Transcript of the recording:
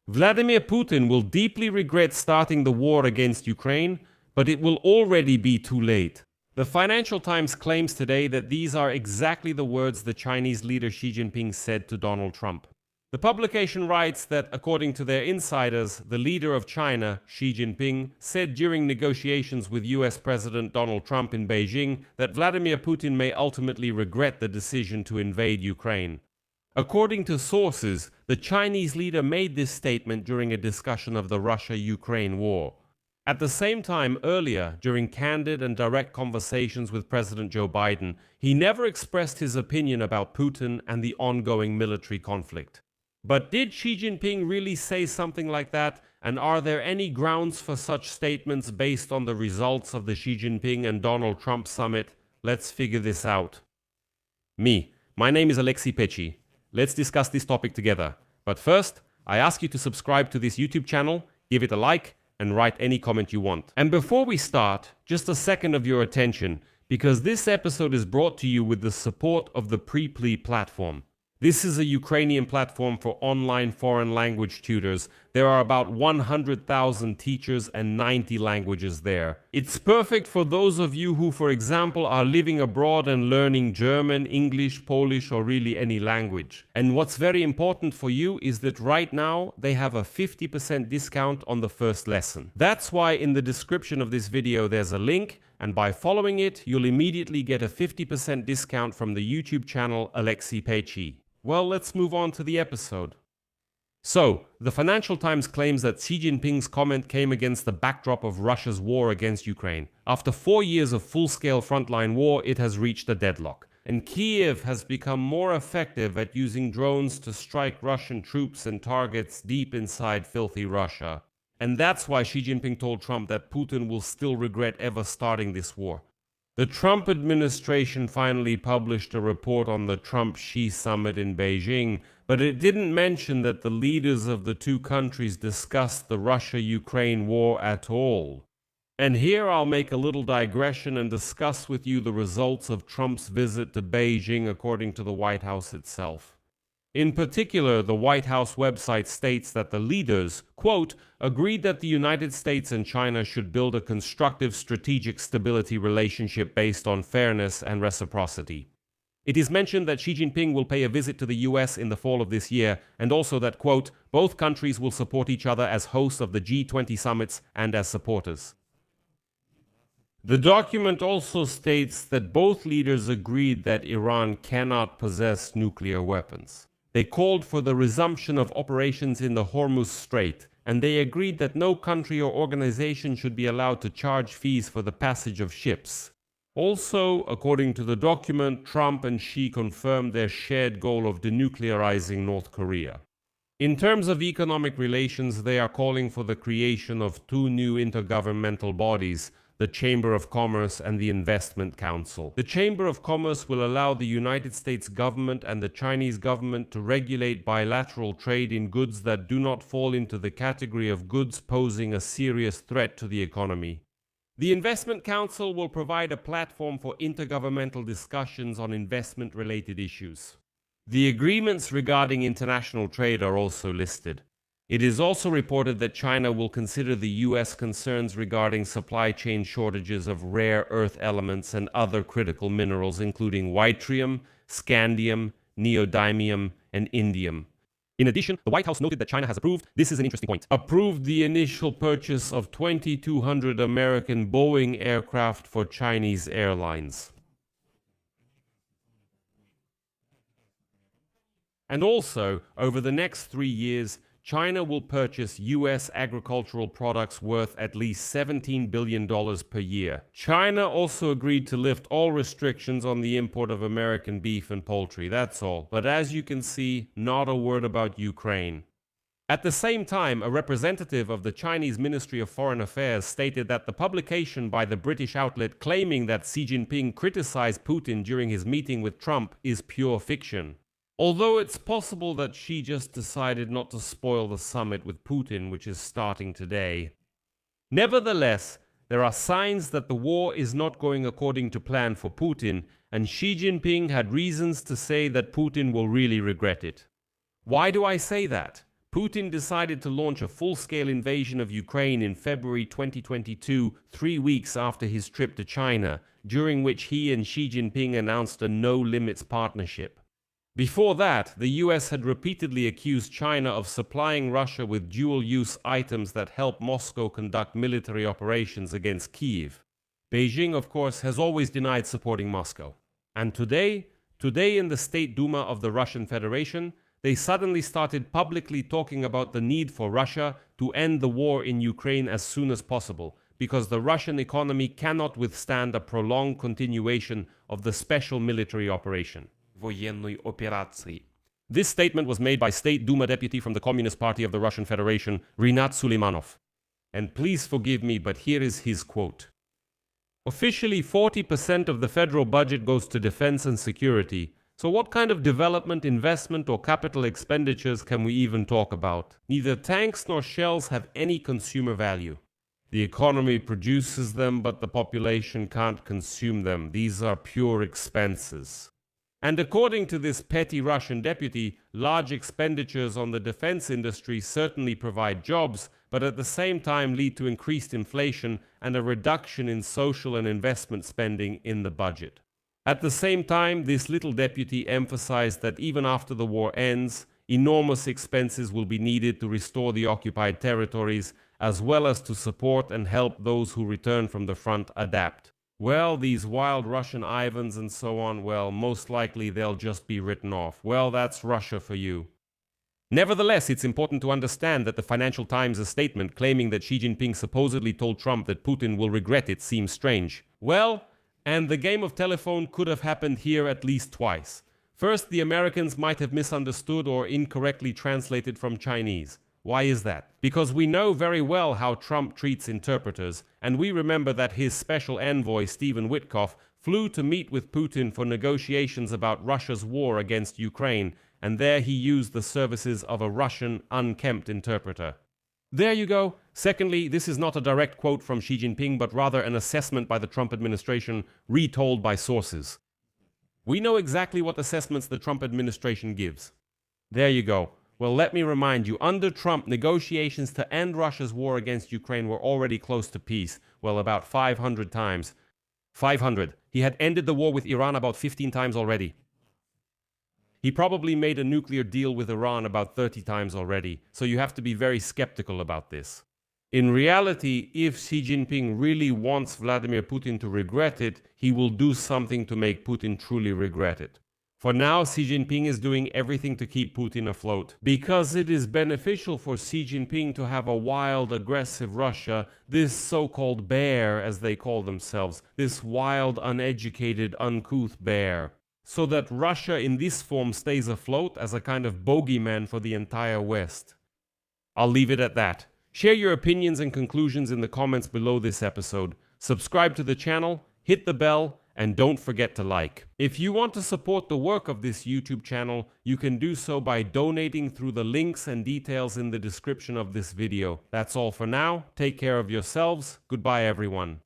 Vladimir Putin will deeply regret starting the war against Ukraine, but it will already be too late. The Financial Times claims today that these are exactly the words the Chinese leader Xi Jinping said to Donald Trump. The publication writes that, according to their insiders, the leader of China, Xi Jinping, said during negotiations with US President Donald Trump in Beijing that Vladimir Putin may ultimately regret the decision to invade Ukraine. According to sources, the Chinese leader made this statement during a discussion of the Russia-Ukraine war. At the same time, earlier, during candid and direct conversations with President Joe Biden, he never expressed his opinion about Putin and the ongoing military conflict. But did Xi Jinping really say something like that? And are there any grounds for such statements based on the results of the Xi Jinping and Donald Trump summit? Let's figure this out. My name is Alexei Pechi. Let's discuss this topic together. But first, I ask you to subscribe to this YouTube channel, give it a like, and write any comment you want. And before we start, just a second of your attention, because this episode is brought to you with the support of the Preply platform. This is a Ukrainian platform for online foreign language tutors. There are about 100,000 teachers and 90 languages there. It's perfect for those of you who, for example, are living abroad and learning German, English, Polish, or really any language. And what's very important for you is that right now they have a 50% discount on the first lesson. That's why in the description of this video there's a link, and by following it, you'll immediately get a 50% discount from the YouTube channel Alexei Pechi. Well, let's move on to the episode. So, the Financial Times claims that Xi Jinping's comment came against the backdrop of Russia's war against Ukraine. After 4 years of full-scale frontline war, it has reached a deadlock. And Kiev has become more effective at using drones to strike Russian troops and targets deep inside filthy Russia. And that's why Xi Jinping told Trump that Putin will still regret ever starting this war. The Trump administration finally published a report on the Trump-Xi summit in Beijing, but it didn't mention that the leaders of the two countries discussed the Russia-Ukraine war at all. And here I'll make a little digression and discuss with you the results of Trump's visit to Beijing according to the White House itself. In particular, the White House website states that the leaders, quote, agreed that the United States and China should build a constructive strategic stability relationship based on fairness and reciprocity. It is mentioned that Xi Jinping will pay a visit to the US in the fall of this year, and also that, quote, both countries will support each other as hosts of the G20 summits and as supporters. The document also states that both leaders agreed that Iran cannot possess nuclear weapons. They called for the resumption of operations in the Hormuz Strait, and they agreed that no country or organization should be allowed to charge fees for the passage of ships. Also, according to the document, Trump and Xi confirmed their shared goal of denuclearizing North Korea. In terms of economic relations, they are calling for the creation of two new intergovernmental bodies, the Chamber of Commerce and the Investment Council. The Chamber of Commerce will allow the United States government and the Chinese government to regulate bilateral trade in goods that do not fall into the category of goods posing a serious threat to the economy. The Investment Council will provide a platform for intergovernmental discussions on investment-related issues. The agreements regarding international trade are also listed. It is also reported that China will consider the U.S. concerns regarding supply chain shortages of rare earth elements and other critical minerals, including yttrium, scandium, neodymium, and indium. In addition, the White House noted that China has approved, this is an interesting point, approved the initial purchase of 2,200 American Boeing aircraft for Chinese airlines. And also, over the next 3 years, China will purchase U.S. agricultural products worth at least $17 billion per year. China also agreed to lift all restrictions on the import of American beef and poultry, that's all. But as you can see, not a word about Ukraine. At the same time, a representative of the Chinese Ministry of Foreign Affairs stated that the publication by the British outlet claiming that Xi Jinping criticized Putin during his meeting with Trump is pure fiction. Although it's possible that Xi just decided not to spoil the summit with Putin, which is starting today. Nevertheless, there are signs that the war is not going according to plan for Putin, and Xi Jinping had reasons to say that Putin will really regret it. Why do I say that? Putin decided to launch a full-scale invasion of Ukraine in February 2022, 3 weeks after his trip to China, during which he and Xi Jinping announced a no-limits partnership. Before that, the US had repeatedly accused China of supplying Russia with dual-use items that help Moscow conduct military operations against Kyiv. Beijing, of course, has always denied supporting Moscow. And today in the State Duma of the Russian Federation, they suddenly started publicly talking about the need for Russia to end the war in Ukraine as soon as possible, because the Russian economy cannot withstand a prolonged continuation of the special military operation. This statement was made by State Duma deputy from the Communist Party of the Russian Federation, Rinat Suleimanov. And please forgive me, but here is his quote. Officially, 40% of the federal budget goes to defense and security. So what kind of development, investment, or capital expenditures can we even talk about? Neither tanks nor shells have any consumer value. The economy produces them, but the population can't consume them. These are pure expenses. And according to this petty Russian deputy, large expenditures on the defense industry certainly provide jobs, but at the same time lead to increased inflation and a reduction in social and investment spending in the budget. At the same time, this little deputy emphasized that even after the war ends, enormous expenses will be needed to restore the occupied territories, as well as to support and help those who return from the front adapt. Well, these wild Russian Ivans and so on, well, most likely they'll just be written off. Well, that's Russia for you. Nevertheless, it's important to understand that the Financial Times' statement claiming that Xi Jinping supposedly told Trump that Putin will regret it seems strange. Well, and the game of telephone could have happened here at least twice. First, the Americans might have misunderstood or incorrectly translated from Chinese. Why is that? Because we know very well how Trump treats interpreters, and we remember that his special envoy, Stephen Witkoff, flew to meet with Putin for negotiations about Russia's war against Ukraine, and there he used the services of a Russian, unkempt interpreter. There you go. Secondly, this is not a direct quote from Xi Jinping, but rather an assessment by the Trump administration, retold by sources. We know exactly what assessments the Trump administration gives. There you go. Well, let me remind you, under Trump, negotiations to end Russia's war against Ukraine were already close to peace. Well, about 500 times. 500. He had ended the war with Iran about 15 times already. He probably made a nuclear deal with Iran about 30 times already, so you have to be very skeptical about this. In reality, if Xi Jinping really wants Vladimir Putin to regret it, he will do something to make Putin truly regret it. For now, Xi Jinping is doing everything to keep Putin afloat, because it is beneficial for Xi Jinping to have a wild, aggressive Russia, this so-called bear, as they call themselves, this wild, uneducated, uncouth bear, so that Russia in this form stays afloat as a kind of bogeyman for the entire West. I'll leave it at that. Share your opinions and conclusions in the comments below this episode. Subscribe to the channel, hit the bell, and don't forget to like. If you want to support the work of this YouTube channel, you can do so by donating through the links and details in the description of this video. That's all for now. Take care of yourselves. Goodbye, everyone.